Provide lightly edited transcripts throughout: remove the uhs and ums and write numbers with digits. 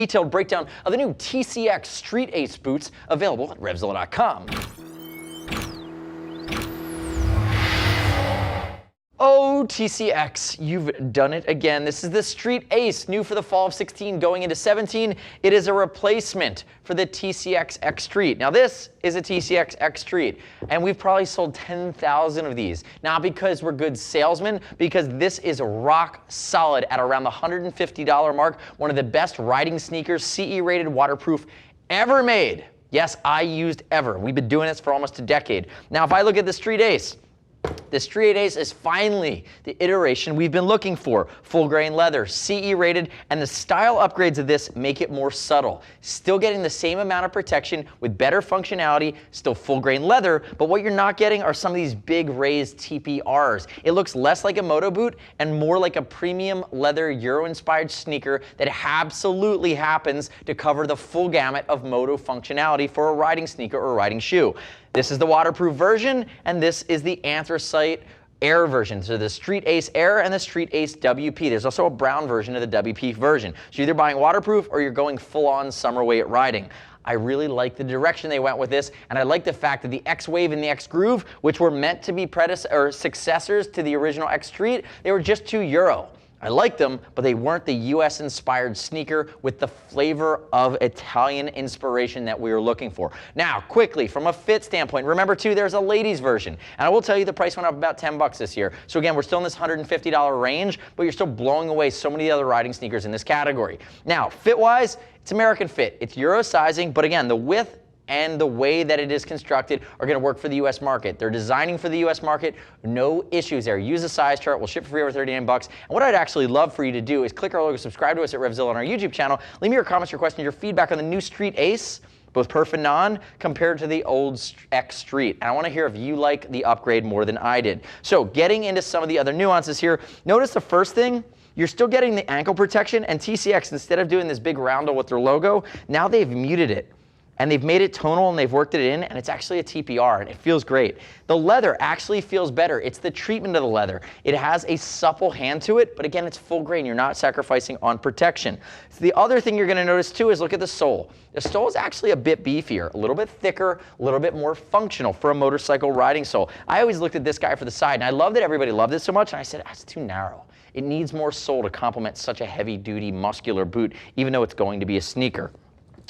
Detailed breakdown of the new TCX Street Ace boots available at RevZilla.com. Oh, TCX, you've done it again. This is the Street Ace, new for the fall of 16 going into 17. It is a replacement for the TCX X Street. Now this is a TCX X Street, and we've probably sold 10,000 of these. Not because we're good salesmen, because this is rock solid at around the $150 mark. One of the best riding sneakers, CE rated, waterproof ever made. Yes, I used ever. We've been doing this for almost a decade. Now if I look at the Street Ace, the Street Ace is finally the iteration we've been looking for. Full grain leather, CE rated, and the style upgrades of this make it more subtle. Still getting the same amount of protection with better functionality, still full grain leather, but what you're not getting are some of these big raised TPRs. It looks less like a moto boot and more like a premium leather Euro-inspired sneaker that absolutely happens to cover the full gamut of moto functionality for a riding sneaker or a riding shoe. This is the waterproof version, and this is the anthracite Air version. So the Street Ace Air and the Street Ace WP. There's also a brown version of the WP version. So you're either buying waterproof or you're going full-on summer weight riding. I really like the direction they went with this, and I like the fact that the X Wave and the X Groove, which were meant to be successors to the original X Street, they were just €2. I liked them, but they weren't the US-inspired sneaker with the flavor of Italian inspiration that we were looking for. Now, quickly, from a fit standpoint, remember too, there's a ladies version. And I will tell you the price went up about 10 bucks this year. So again, we're still in this $150 range, but you're still blowing away so many other riding sneakers in this category. Now, fit-wise, it's American fit. It's Euro sizing, but again, the width and the way that it is constructed are going to work for the US market. They're designing for the US market, no issues there. Use a size chart, we'll ship for free over 39 bucks. And what I'd actually love for you to do is click our logo, subscribe to us at RevZilla on our YouTube channel, leave me your comments, your questions, your feedback on the new Street Ace, both perf and non, compared to the old X Street. And I want to hear if you like the upgrade more than I did. So getting into some of the other nuances here, notice the first thing, you're still getting the ankle protection, and TCX, instead of doing this big roundel with their logo, now they've muted it. And they've made it tonal and they've worked it in, and it's actually a TPR and it feels great. The leather actually feels better. It's the treatment of the leather. It has a supple hand to it, but again, it's full grain. You're not sacrificing on protection. So the other thing you're gonna notice too is look at the sole. The sole is actually a bit beefier, a little bit thicker, a little bit more functional for a motorcycle riding sole. I always looked at this guy for the side, and I love that everybody loved it so much, and I said, that's too narrow. It needs more sole to complement such a heavy duty muscular boot, even though it's going to be a sneaker.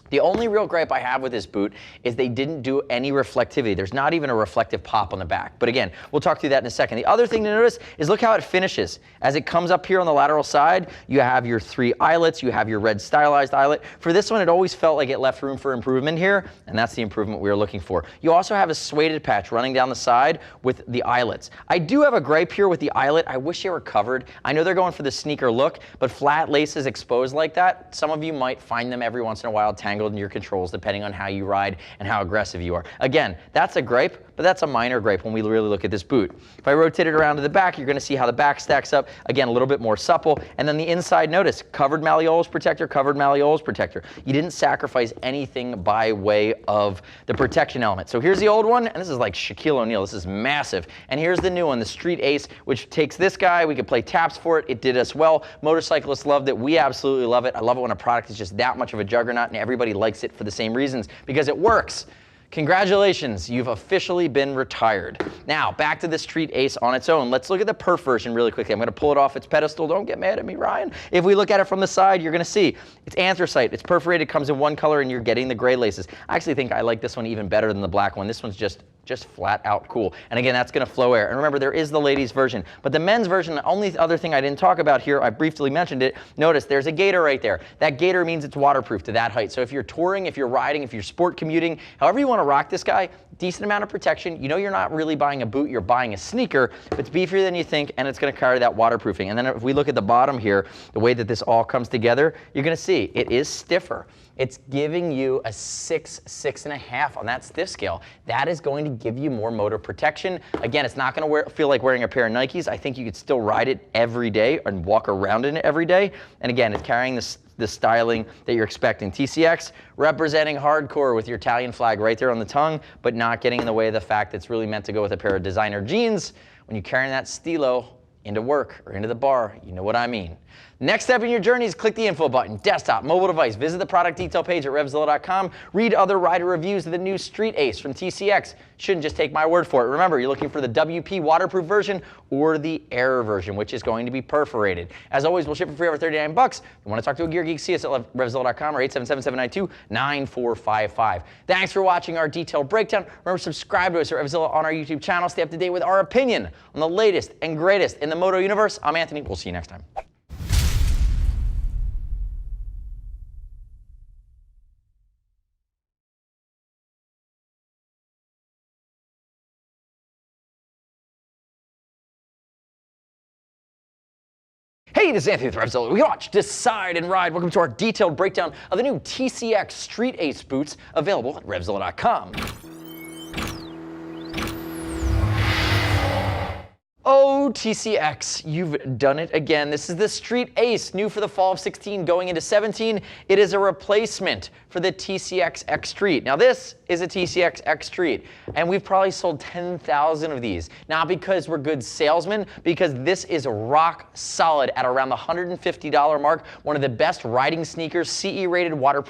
The only real gripe I have with this boot is they didn't do any reflectivity. There's not even a reflective pop on the back. But again, we'll talk through that in a second. The other thing to notice is look how it finishes. As it comes up here on the lateral side, you have your 3 eyelets, you have your red stylized eyelet. For this one, it always felt like it left room for improvement here, and that's the improvement we were looking for. You also have a suede patch running down the side with the eyelets. I do have a gripe here with the eyelet. I wish they were covered. I know they're going for the sneaker look, but flat laces exposed like that, some of you might find them every once in a while tangled in your controls depending on how you ride and how aggressive you are. Again, that's a gripe, but that's a minor gripe when we really look at this boot. If I rotate it around to the back, you're going to see how the back stacks up. Again, a little bit more supple. And then the inside, notice, covered malleolus protector, covered malleolus protector. You didn't sacrifice anything by way of the protection element. So here's the old one, and this is like Shaquille O'Neal. This is massive. And here's the new one, the Street Ace, which takes this guy. We could play taps for it. It did us well. Motorcyclists loved it. We absolutely love it. I love it when a product is just that much of a juggernaut and everybody likes it for the same reasons, because it works. Congratulations, you've officially been retired. Now, back to the Street Ace on its own. Let's look at the perf version really quickly. I'm gonna pull it off its pedestal. Don't get mad at me, Ryan. If we look at it from the side, you're gonna see it's anthracite, it's perforated, comes in one color, and you're getting the gray laces. I actually think I like this one even better than the black one. This one's just flat out cool. And again, that's gonna flow air. And remember, there is the ladies version, but the men's version, the only other thing I didn't talk about here, I briefly mentioned it, notice there's a gaiter right there. That gaiter means it's waterproof to that height. So if you're touring, if you're riding, if you're sport commuting, however you wanna rock this guy, decent amount of protection. You know you're not really buying a boot, you're buying a sneaker, but it's beefier than you think, and it's gonna carry that waterproofing. And then if we look at the bottom here, the way that this all comes together, you're gonna see it is stiffer. It's giving you a 6, 6.5 on that stiff scale. That is going to give you more motor protection. Again, it's not going to feel like wearing a pair of Nikes. I think you could still ride it every day and walk around in it every day. And again, it's carrying the styling that you're expecting. TCX representing hardcore with your Italian flag right there on the tongue, but not getting in the way of the fact that it's really meant to go with a pair of designer jeans. When you're carrying that stilo into work or into the bar, you know what I mean. Next step in your journey is click the info button, desktop, mobile device, visit the product detail page at RevZilla.com, read other rider reviews of the new Street Ace from TCX. Shouldn't just take my word for it. Remember, you're looking for the WP waterproof version or the Air version, which is going to be perforated. As always, we'll ship it free over $39. If you want to talk to a gear geek, see us at RevZilla.com or 877-792-9455. Thanks for watching our detailed breakdown. Remember, subscribe to us at RevZilla on our YouTube channel. Stay up to date with our opinion on the latest and greatest in the moto universe. I'm Anthony. We'll see you next time. Hey, this is Anthony with RevZilla. We watch, decide, and ride. Welcome to our detailed breakdown of the new TCX Street Ace boots available at RevZilla.com. Oh, TCX, you've done it again. This is the Street Ace, new for the fall of 16 going into 17. It is a replacement for the TCX X Street. Now this is a TCX X Street, and we've probably sold 10,000 of these. Not because we're good salesmen, because this is rock solid at around the $150 mark. One of the best riding sneakers, CE rated, waterproof.